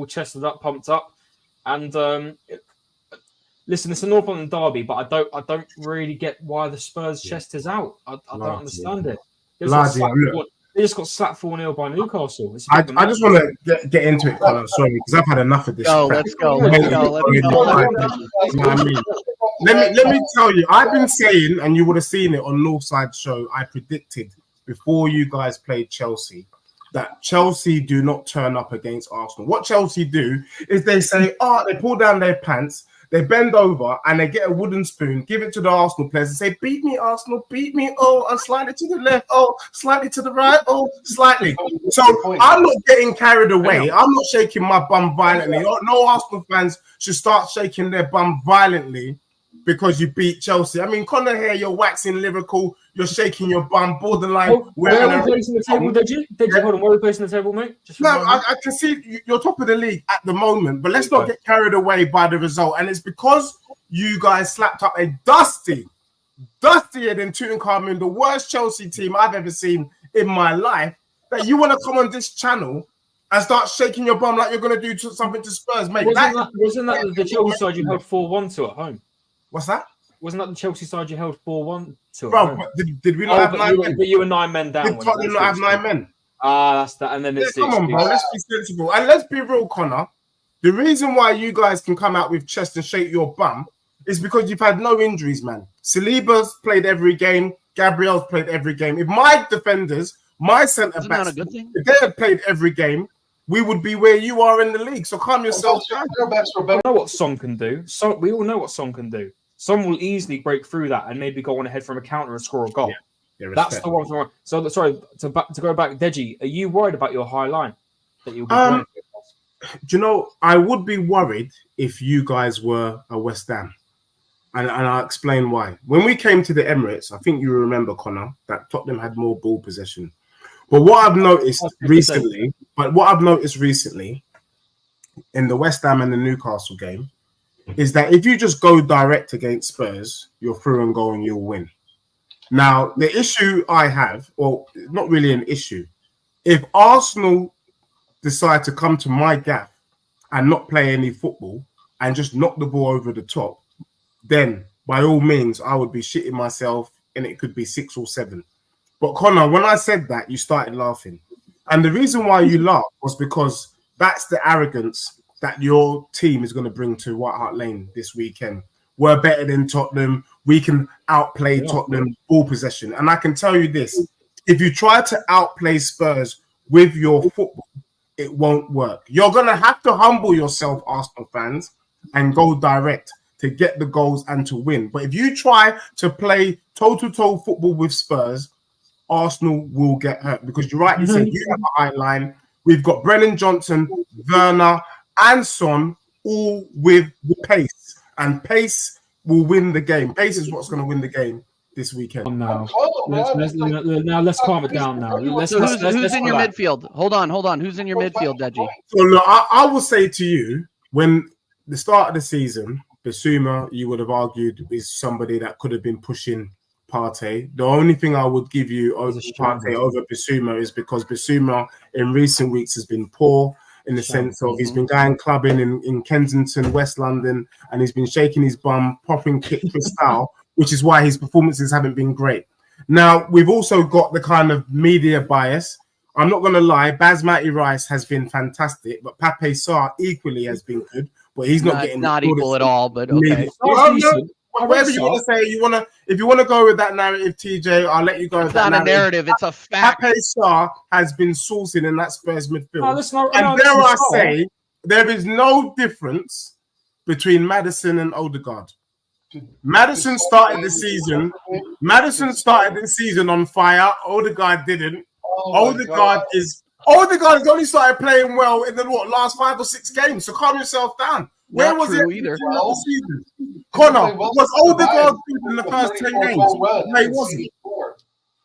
all chested up, pumped up, and listen, it's a North London derby, but I don't really get why the Spurs chest is out. I don't understand it. They just got slapped 4-0 by Newcastle. I just want to get into it, Connor. Sorry, because I've had enough of this. Let's go. You know what I mean? Let me tell you, I've been saying, and you would have seen it on Northside Show, I predicted before you guys played Chelsea that Chelsea do not turn up against Arsenal. What Chelsea do is they say, they pull down their pants, they bend over and they get a wooden spoon, give it to the Arsenal players and say, beat me, Arsenal, beat me. Oh, and slightly to the left. Oh, slightly to the right. Oh, slightly. So I'm not getting carried away. I'm not shaking my bum violently. No Arsenal fans should start shaking their bum violently because you beat Chelsea. I mean, Connor here, you're waxing lyrical. You're shaking your bum, borderline. Where are we placing the table, Deji? Hold on, where are we placing the table, mate? I can see you're top of the league at the moment, but let's not get carried away by the result. And it's because you guys slapped up a dustier than Tutankhamun, the worst Chelsea team I've ever seen in my life, that you want to come on this channel and start shaking your bum like you're going to do something to Spurs, mate. Wasn't that the Chelsea side you held 4-1 to at home? What's that? Wasn't that the Chelsea side you held 4-1 to? Bro, did we not have 9 men? But you were 9 men down. Did Tottenham not have 9 men? That's that. And then it's come on, bro. Let's be sensible. And let's be real, Connor. The reason why you guys can come out with chest and shake your bum is because you've had no injuries, man. Saliba's played every game. Gabriel's played every game. If my defenders, my centre-backs, if they had played every game, we would be where you are in the league. So calm yourself down. We know what Son can do. So we all know what Son can do. Son will easily break through that and maybe go on ahead from a counter and score a goal. Yeah, that's the one. So sorry to go back, Deji. Are you worried about your high line that you'll be playing? Do you know, I would be worried if you guys were a West Ham, and I'll explain why. When we came to the Emirates, I think you remember, Connor, that Tottenham had more ball possession. But what I've noticed recently in the West Ham and the Newcastle game is that if you just go direct against Spurs, you're through and go and you'll win. Now, the issue I have, or not really an issue, if Arsenal decide to come to my gaff and not play any football and just knock the ball over the top, then by all means, I would be shitting myself and it could be 6 or 7. But Connor, when I said that, you started laughing. And the reason why you laughed was because that's the arrogance that your team is going to bring to White Hart Lane this weekend. We're better than Tottenham. We can outplay Tottenham ball possession. And I can tell you this, if you try to outplay Spurs with your football, it won't work. You're going to have to humble yourself, Arsenal fans, and go direct to get the goals and to win. But if you try to play toe-to-toe football with Spurs, Arsenal will get hurt because you rightly said you have a high line. We've got Brennan Johnson, Werner, and Son all with pace, and pace will win the game. Pace is what's going to win the game this weekend. Now let's calm it down. Now, who's in your midfield? Hold on. Who's in your midfield, Deji? So look, I will say to you, when the start of the season, Bissouma, you would have argued, is somebody that could have been pushing Partey. The only thing I would give you over Partey over Bissouma is because Bissouma in recent weeks has been poor in the sense of he's been going clubbing in Kensington, West London, and he's been shaking his bum, popping kick for style, which is why his performances haven't been great. Now, we've also got the kind of media bias. I'm not going to lie, Basmati Rice has been fantastic, but Pape Sarr equally has been good, but he's not getting... Not equal at all, but okay. Whatever you want to say, if you want to go with that narrative, TJ, I'll let you go. It's not a narrative; it's a fact. Pape Sarr has been sourcing in that Spurs midfield, dare I say, there is no difference between Maddison and Odegaard. Maddison started the season on fire. Odegaard didn't. Odegaard has only started playing well in the last 5 or 6 games. So calm yourself down. Where was it either? Connor, was Odegaard good in the first 10 games? No, he wasn't.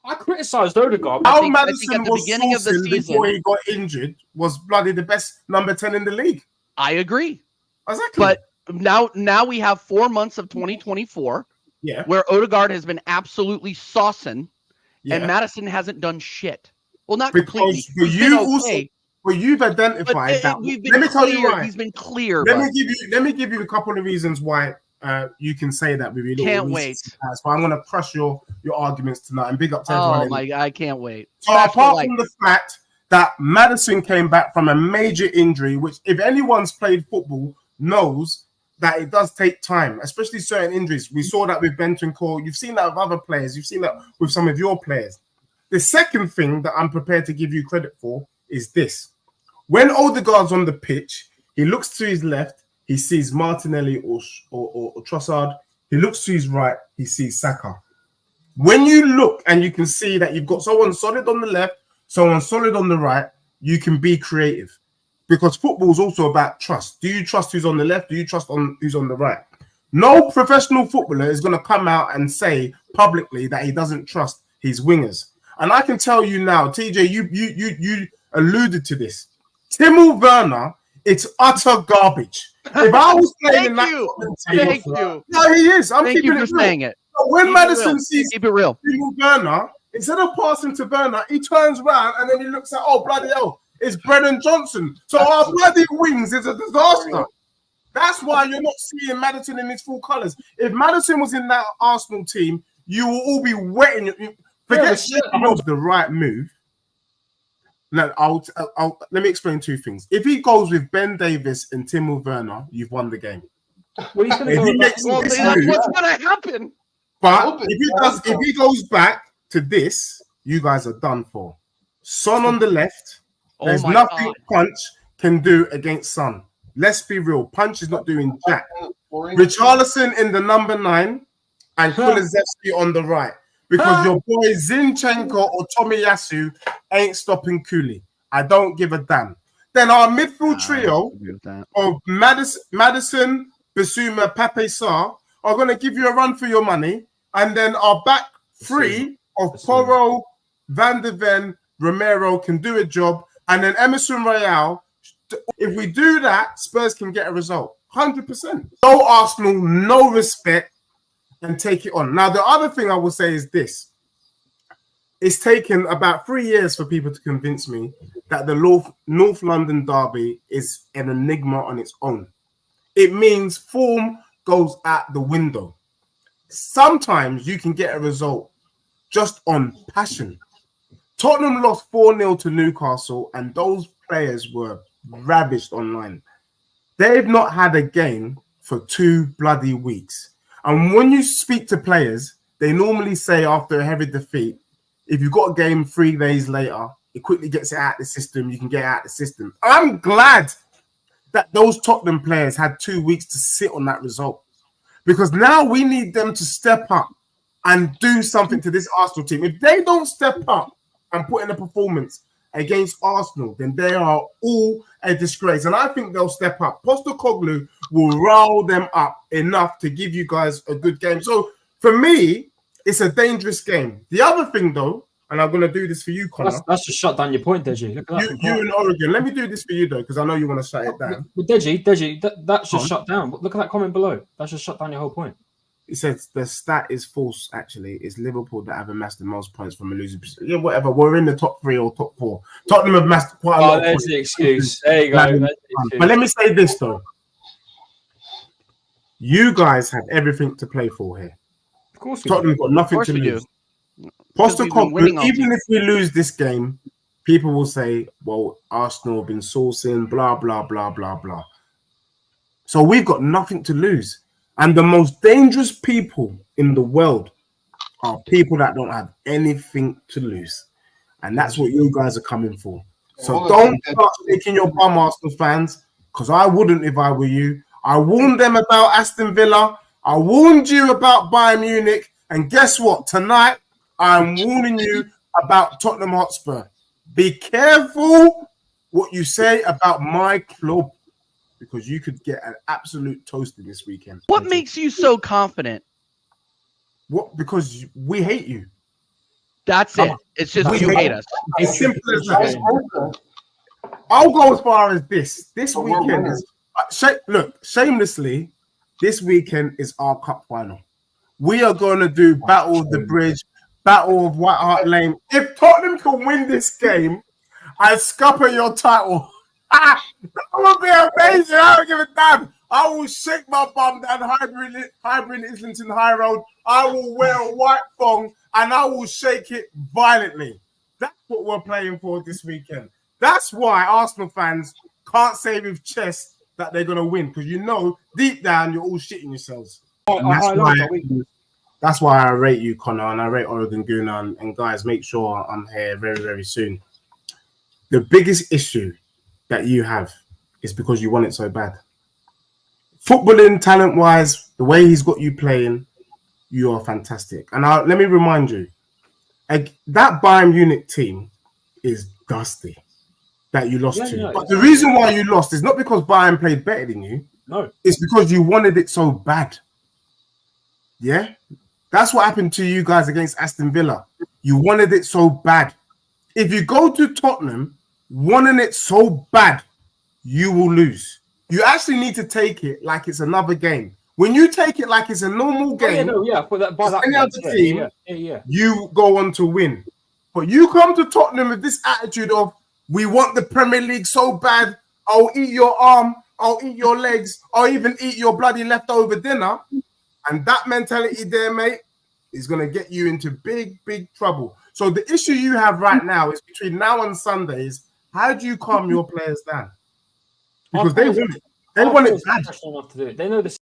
I criticised Odegaard. How Maddison at the beginning of the season before he got injured was bloody the best number 10 in the league. I agree. Exactly. But now we have 4 months of 2024 where Odegaard has been absolutely saucing and Maddison hasn't done shit. Well, not completely. Well, you've identified that. Let me tell you why. He's been clear. Let me give you a couple of reasons why you can say that with your little can't wait. So I'm going to crush your arguments tonight and big up to everyone. Oh my God, I can't wait. So apart from the fact that Maddison came back from a major injury, which if anyone's played football knows that it does take time, especially certain injuries. We saw that with Bentancur. You've seen that with other players. You've seen that with some of your players. The second thing that I'm prepared to give you credit for is this. When Odegaard's on the pitch, he looks to his left, he sees Martinelli or Trossard. He looks to his right, he sees Saka. When you look and you can see that you've got someone solid on the left, someone solid on the right, you can be creative. Because football is also about trust. Do you trust who's on the left? Do you trust who's on the right? No professional footballer is going to come out and say publicly that he doesn't trust his wingers. And I can tell you now, TJ, you alluded to this. Timo Werner, it's utter garbage. If I was playing in that thank you. No, he is. I'm Thank keeping you for it real. saying it. But when Maddison sees keep it real. Timo Werner, instead of passing to Werner, he turns around and then he looks at, oh, bloody hell, it's Brennan Johnson. So our bloody wings is a disaster. That's why you're not seeing Maddison in his full colours. If Maddison was in that Arsenal team, you will all be wetting. Forget the right move. No, let me explain two things. If he goes with Ben Davis and Timo Werner, you've won the game. Well, he's going to what's going to happen? But if he goes back to this, you guys are done for. Son on the left. There's nothing Punch can do against Son. Let's be real. Punch is not doing jack. Richarlison in the number 9 and Kulusevski on the right. Because your boy Zinchenko or Tomiyasu ain't stopping Cooley. I don't give a damn. Then our midfield trio of Maddison, Bissouma, Pape Sarr are going to give you a run for your money. And then our back three of Porro, Van de Ven, Romero can do a job. And then Emerson Royale, if we do that, Spurs can get a result. 100%. No Arsenal, no respect, and take it on. Now, the other thing I will say is this. It's taken about 3 years for people to convince me that the North London derby is an enigma on its own. It means form goes out the window. Sometimes you can get a result just on passion. Tottenham lost 4-0 to Newcastle, and those players were ravished online. They've not had a game for 2 bloody weeks. And when you speak to players, they normally say after a heavy defeat, if you've got a game 3 days later, it quickly gets it out of the system, you can get it out of the system. I'm glad that those Tottenham players had 2 weeks to sit on that result. Because now we need them to step up and do something to this Arsenal team. If they don't step up and put in a performance against Arsenal, then they are all a disgrace. And I think they'll step up. Postecoglou will rile them up enough to give you guys a good game. So for me, it's a dangerous game. The other thing, though, and I'm going to do this for you, Connor. That's just shut down your point, Deji. Look at that. You in Oregon. Let me do this for you, though, because I know you want to shut it down. But Deji, that's just shut down. Look at that comment below. That's just shut down your whole point. It says the stat is false, actually. It's Liverpool that have amassed the most points from a losing position. Yeah, whatever. We're in the top 3 or top 4. Tottenham have amassed quite a lot. There's the excuse. There you go. But let me say this, though. You guys have everything to play for here. Of course Tottenham got nothing to lose. Postecoglou, even if we lose this game, people will say, well, Arsenal have been sourcing, blah, blah, blah, blah, blah. So we've got nothing to lose. And the most dangerous people in the world are people that don't have anything to lose. And that's what you guys are coming for. So don't start shaking your bum, Arsenal fans, because I wouldn't if I were you. I warned them about Aston Villa. I warned you about Bayern Munich. And guess what? Tonight, I'm warning you about Tottenham Hotspur. Be careful what you say about my club, because you could get an absolute toasting this weekend. What makes you so confident? What? Because we hate you. That's it. It's just you hate us. As simple as that. I'll go as far as this. This weekend is... Look, shamelessly, this weekend is our cup final. We are going to do Battle of the Bridge, Battle of White Hart Lane. If Tottenham can win this game, I scupper your title. That would be amazing. I don't give a damn. I will shake my bum down Highbury Islington High Road. I will wear a white thong and I will shake it violently. That's what we're playing for this weekend. That's why Arsenal fans can't say with chest that they're going to win, because you know deep down you're all shitting yourselves. That's why I rate you, Connor, and I rate Oregon Gooner. And guys, make sure I'm here very, very soon. The biggest issue that you have is because you want it so bad. Footballing, talent-wise, the way he's got you playing, you are fantastic. And let me remind you, that Bayern Munich team is dusty that you lost to. But the reason why you lost is not because Bayern played better than you. No. It's because you wanted it so bad. Yeah? That's what happened to you guys against Aston Villa. You wanted it so bad. If you go to Tottenham wanting it so bad, you will lose. You actually need to take it like it's another game. When you take it like it's a normal game, you go on to win. But you come to Tottenham with this attitude of, we want the Premier League so bad, I'll eat your arm, I'll eat your legs, I'll even eat your bloody leftover dinner. And that mentality there, mate, is going to get you into big, big trouble. So the issue you have right now is between now and Sunday is, how do you calm your players down? Because they want it. They want it bad. They know the